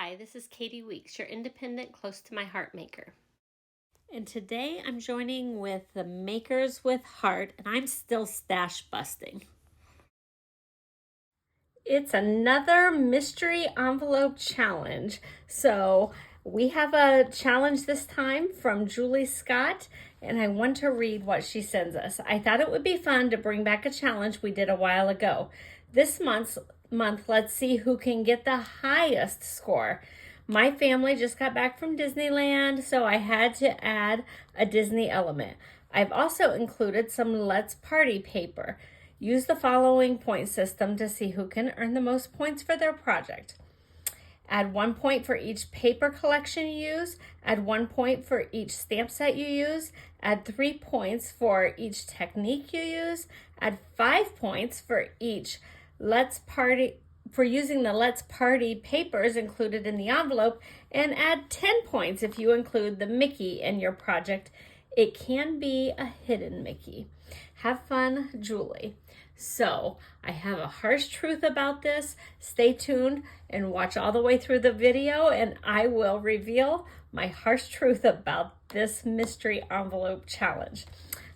Hi, this is Katie Weeks, your independent, close to my heart maker. And today I'm joining with the Makers with Heart, and I'm still stash busting. It's another mystery envelope challenge. So we have a challenge this time from Julie Scott, and I want to read what she sends us. I thought it would be fun to bring back a challenge we did a while ago. This month, let's see who can get the highest score. My family just got back from Disneyland, so I had to add a Disney element. I've also included some Let's Party paper. Use the following point system to see who can earn the most points for their project. Add 1 point for each paper collection you use. Add 1 point for each stamp set you use. Add 3 points for each technique you use. Add 5 points for each using the Let's Party papers included in the envelope, and add 10 points if you include the Mickey in your project. It can be a hidden Mickey. Have fun, Julie. So I have a harsh truth about this. Stay tuned and watch all the way through the video, and I will reveal my harsh truth about this mystery envelope challenge.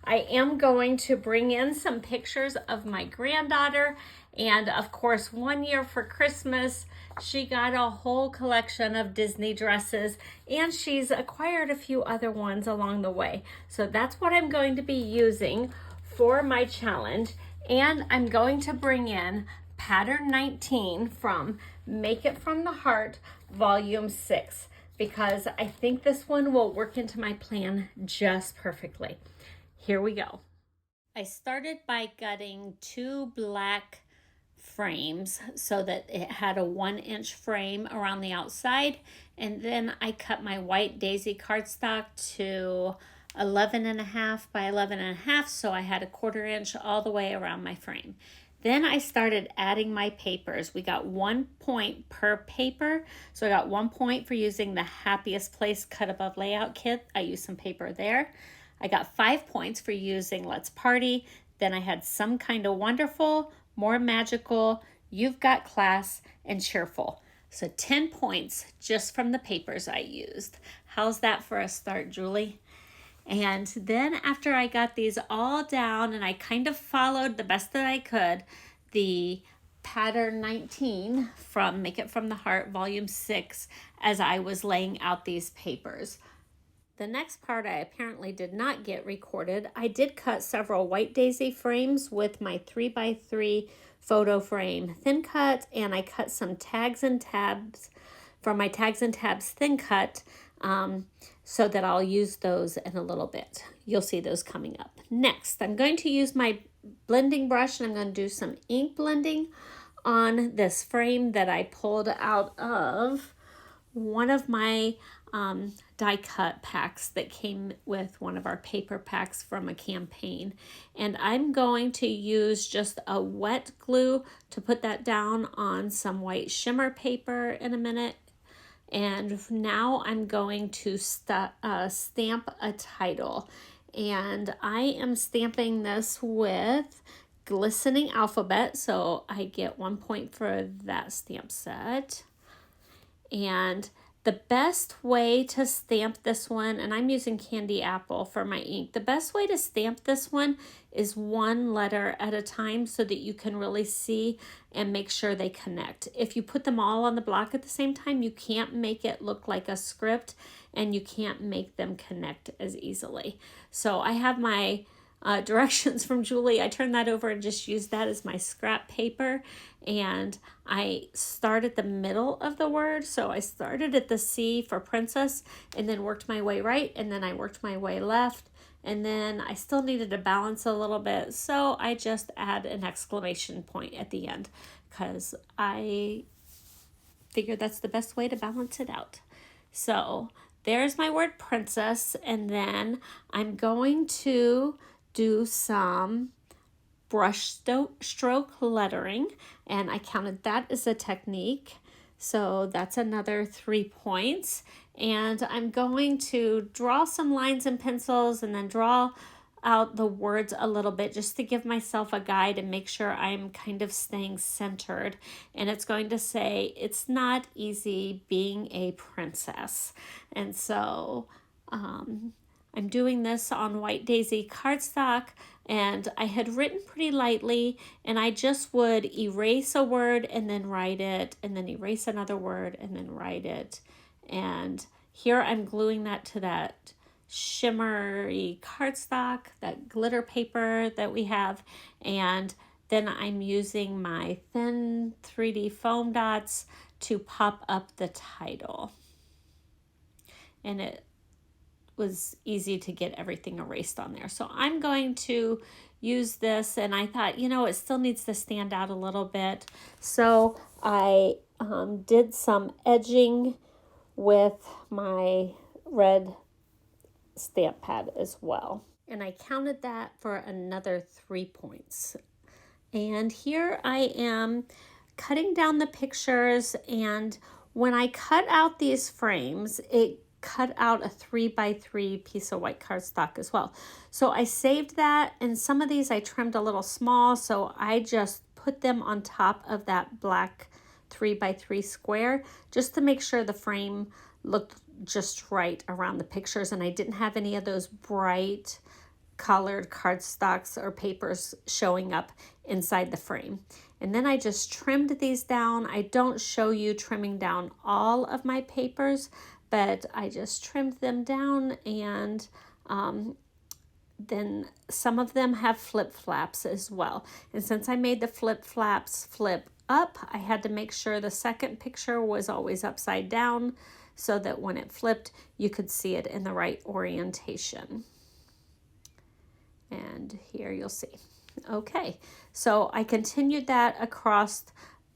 I am going to bring in some pictures of my granddaughter, and of course, 1 year for Christmas, she got a whole collection of Disney dresses, and she's acquired a few other ones along the way. So that's what I'm going to be using for my challenge. And I'm going to bring in pattern 19 from Make It From the Heart, volume 6, because I think this one will work into my plan just perfectly. Here we go. I started by gutting 2 black frames so that it had a 1-inch frame around the outside, and then I cut my white daisy cardstock to 11.5 by 11.5, so I had a 1/4 inch all the way around my frame. Then I started adding my papers. We got 1 point per paper, so I got 1 point for using the Happiest Place Cut Above Layout Kit. I used some paper there. I got 5 points for using Let's Party. Then I had Some Kind of Wonderful, More Magical, You've Got Class, and Cheerful. So 10 points just from the papers I used. How's that for a start, Julie? And then after I got these all down and I kind of followed the best that I could, the pattern 19 from Make It From the Heart, volume 6, as I was laying out these papers. The next part I apparently did not get recorded. I did cut several white daisy frames with my 3x3 photo frame thin cut, and I cut some tags and tabs from my tags and tabs thin cut, so that I'll use those in a little bit. You'll see those coming up. Next, I'm going to use my blending brush, and I'm going to do some ink blending on this frame that I pulled out of one of my die cut packs that came with one of our paper packs from a campaign. And I'm going to use just a wet glue to put that down on some white shimmer paper in a minute. And now I'm going to stamp a title. And I am stamping this with Glistening Alphabet, so I get 1 point for that stamp set. And the best way to stamp this one, and I'm using Candy Apple for my ink, the best way to stamp this one is 1 letter at a time so that you can really see and make sure they connect. If you put them all on the block at the same time, you can't make it look like a script, and you can't make them connect as easily. So I have my directions from Julie. I turned that over and just used that as my scrap paper, and I start at the middle of the word. So I started at the C for princess and then worked my way right, and then I worked my way left, and then I still needed to balance a little bit, so I just add an exclamation point at the end because I figured that's the best way to balance it out. So there's my word princess, and then I'm going to do some brushstroke lettering, and I counted that as a technique, so that's another 3 points. And I'm going to draw some lines and pencils, and then draw out the words a little bit just to give myself a guide and make sure I'm kind of staying centered. And it's going to say, it's not easy being a princess. And so I'm doing this on White Daisy cardstock, and I had written pretty lightly, and I just would erase a word and then write it, and then erase another word and then write it. And here I'm gluing that to that shimmery cardstock, that glitter paper that we have, and then I'm using my thin 3D foam dots to pop up the title. And it was easy to get everything erased on there. So I'm going to use this, and I thought, you know, it still needs to stand out a little bit. So I did some edging with my red stamp pad as well. And I counted that for another 3 points. And here I am cutting down the pictures, and when I cut out these frames, it cut out a 3x3 piece of white cardstock as well. So I saved that, and some of these I trimmed a little small, so I just put them on top of that black 3x3 square just to make sure the frame looked just right around the pictures, and I didn't have any of those bright colored cardstocks or papers showing up inside the frame. And then I just trimmed these down. I don't show you trimming down all of my papers, but I just trimmed them down, and then some of them have flip flaps as well. And since I made the flip flaps flip up, I had to make sure the second picture was always upside down so that when it flipped, you could see it in the right orientation. And here you'll see. Okay, so I continued that across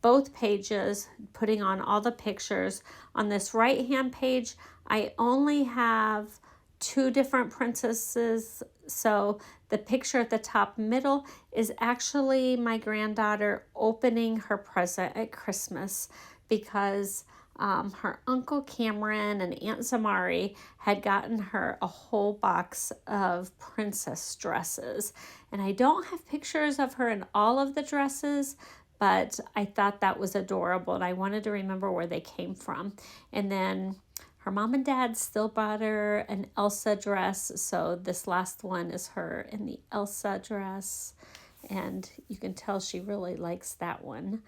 both pages, putting on all the pictures. On this right hand page, I only have 2 different princesses. So the picture at the top middle is actually my granddaughter opening her present at Christmas, because her Uncle Cameron and Aunt Samari had gotten her a whole box of princess dresses. And I don't have pictures of her in all of the dresses, but I thought that was adorable, and I wanted to remember where they came from. And then her mom and dad still bought her an Elsa dress, so this last one is her in the Elsa dress, and you can tell she really likes that one.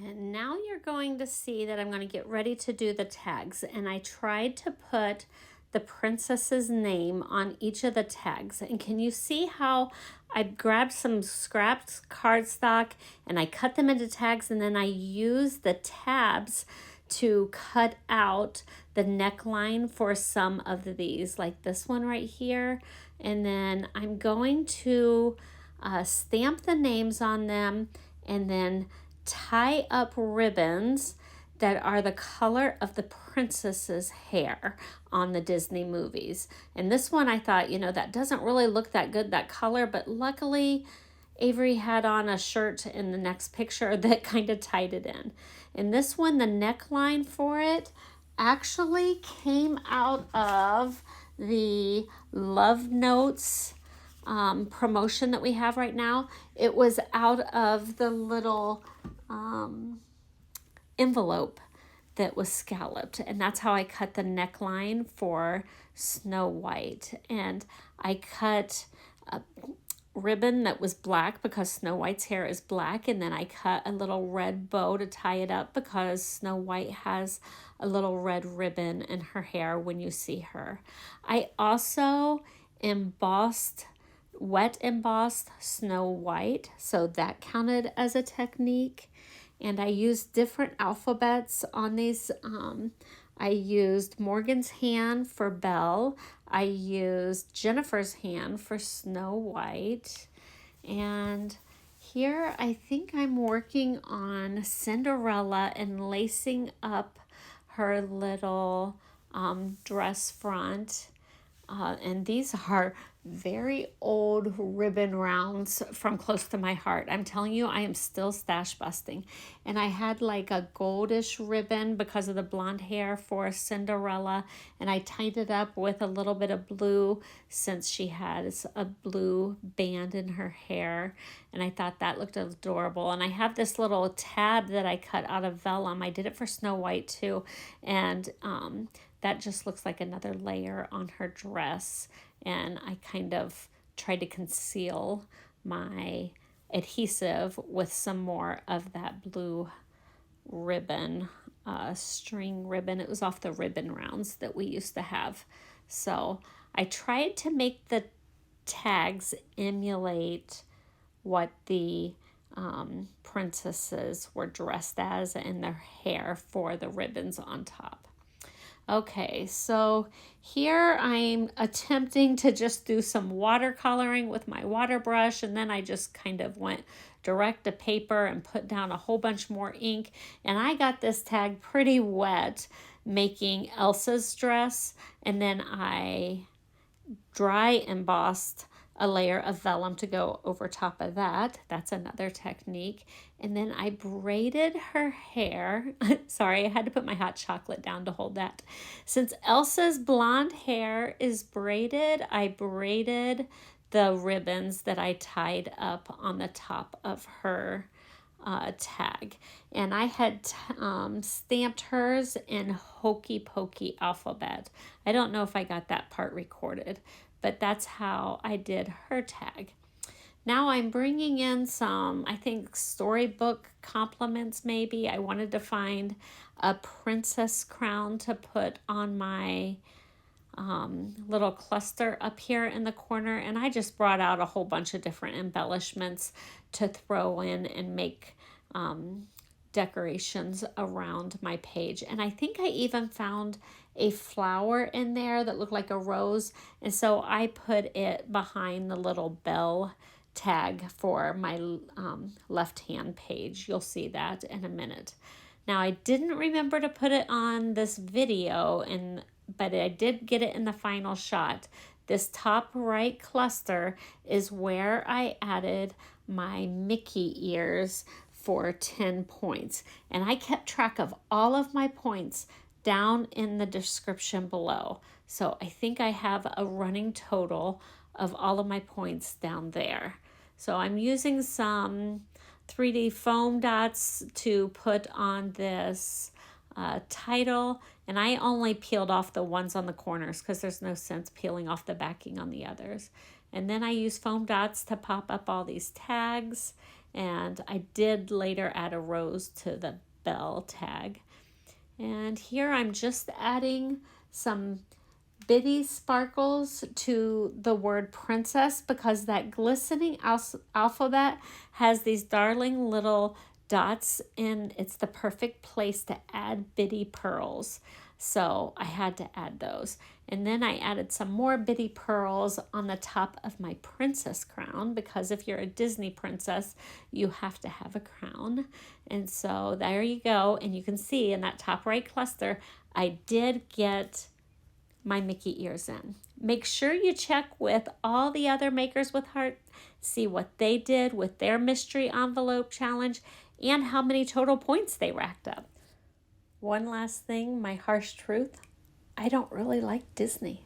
And now you're going to see that I'm going to get ready to do the tags, and I tried to put the princess's name on each of the tags. And can you see how I grabbed some scrapped cardstock and I cut them into tags, and then I used the tabs to cut out the neckline for some of these, like this one right here. And then I'm going to stamp the names on them, and then tie up ribbons that are the color of the princess's hair on the Disney movies. And this one I thought, you know, that doesn't really look that good, that color, but luckily Avery had on a shirt in the next picture that kind of tied it in. And this one, the neckline for it actually came out of the Love Notes promotion that we have right now. It was out of the little envelope that was scalloped, and that's how I cut the neckline for Snow White. And I cut a ribbon that was black because Snow White's hair is black, and then I cut a little red bow to tie it up because Snow White has a little red ribbon in her hair when you see her. I also wet embossed Snow White, so that counted as a technique. And I used different alphabets on these. I used Morgan's hand for Belle. I used Jennifer's hand for Snow White. And here I think I'm working on Cinderella and lacing up her little dress front. And these are very old ribbon rounds from close to my heart. I'm telling you, I am still stash busting. And I had like a goldish ribbon because of the blonde hair for Cinderella, and I tied it up with a little bit of blue since she has a blue band in her hair, and I thought that looked adorable. And I have this little tab that I cut out of vellum. I did it for Snow White too, and that just looks like another layer on her dress. And I kind of tried to conceal my adhesive with some more of that blue ribbon, string ribbon. It was off the ribbon rounds that we used to have. So I tried to make the tags emulate what the princesses were dressed as and their hair for the ribbons on top. Okay, so here I'm attempting to just do some watercoloring with my water brush, and then I just kind of went direct to paper and put down a whole bunch more ink, and I got this tag pretty wet making Elsa's dress, and then I dry embossed a layer of vellum to go over top of that. That's another technique. And then I braided her hair. Sorry, I had to put my hot chocolate down to hold that. Since Elsa's blonde hair is braided, I braided the ribbons that I tied up on the top of her tag. And I had stamped hers in Hokey Pokey alphabet. I don't know if I got that part recorded, but that's how I did her tag. Now I'm bringing in some, I think, storybook compliments maybe. I wanted to find a princess crown to put on my little cluster up here in the corner, and I just brought out a whole bunch of different embellishments to throw in and make decorations around my page. And I think I even found a flower in there that looked like a rose, and so I put it behind the little bell tag for my left hand page. You'll see that in a minute. Now I didn't remember to put it on this video, but I did get it in the final shot. This top right cluster is where I added my Mickey ears for 10 points. And I kept track of all of my points down in the description below. So I think I have a running total of all of my points down there. So I'm using some 3D foam dots to put on this title, and I only peeled off the ones on the corners because there's no sense peeling off the backing on the others. And then I used foam dots to pop up all these tags, and I did later add a rose to the bell tag. And here I'm just adding some bitty sparkles to the word princess because that glistening alphabet has these darling little dots, and it's the perfect place to add bitty pearls. So I had to add those. And then I added some more bitty pearls on the top of my princess crown, because if you're a Disney princess, you have to have a crown. And so there you go. And you can see in that top right cluster, I did get my Mickey ears in. Make sure you check with all the other makers with heart, see what they did with their mystery envelope challenge and how many total points they racked up. One last thing, my harsh truth, I don't really like Disney.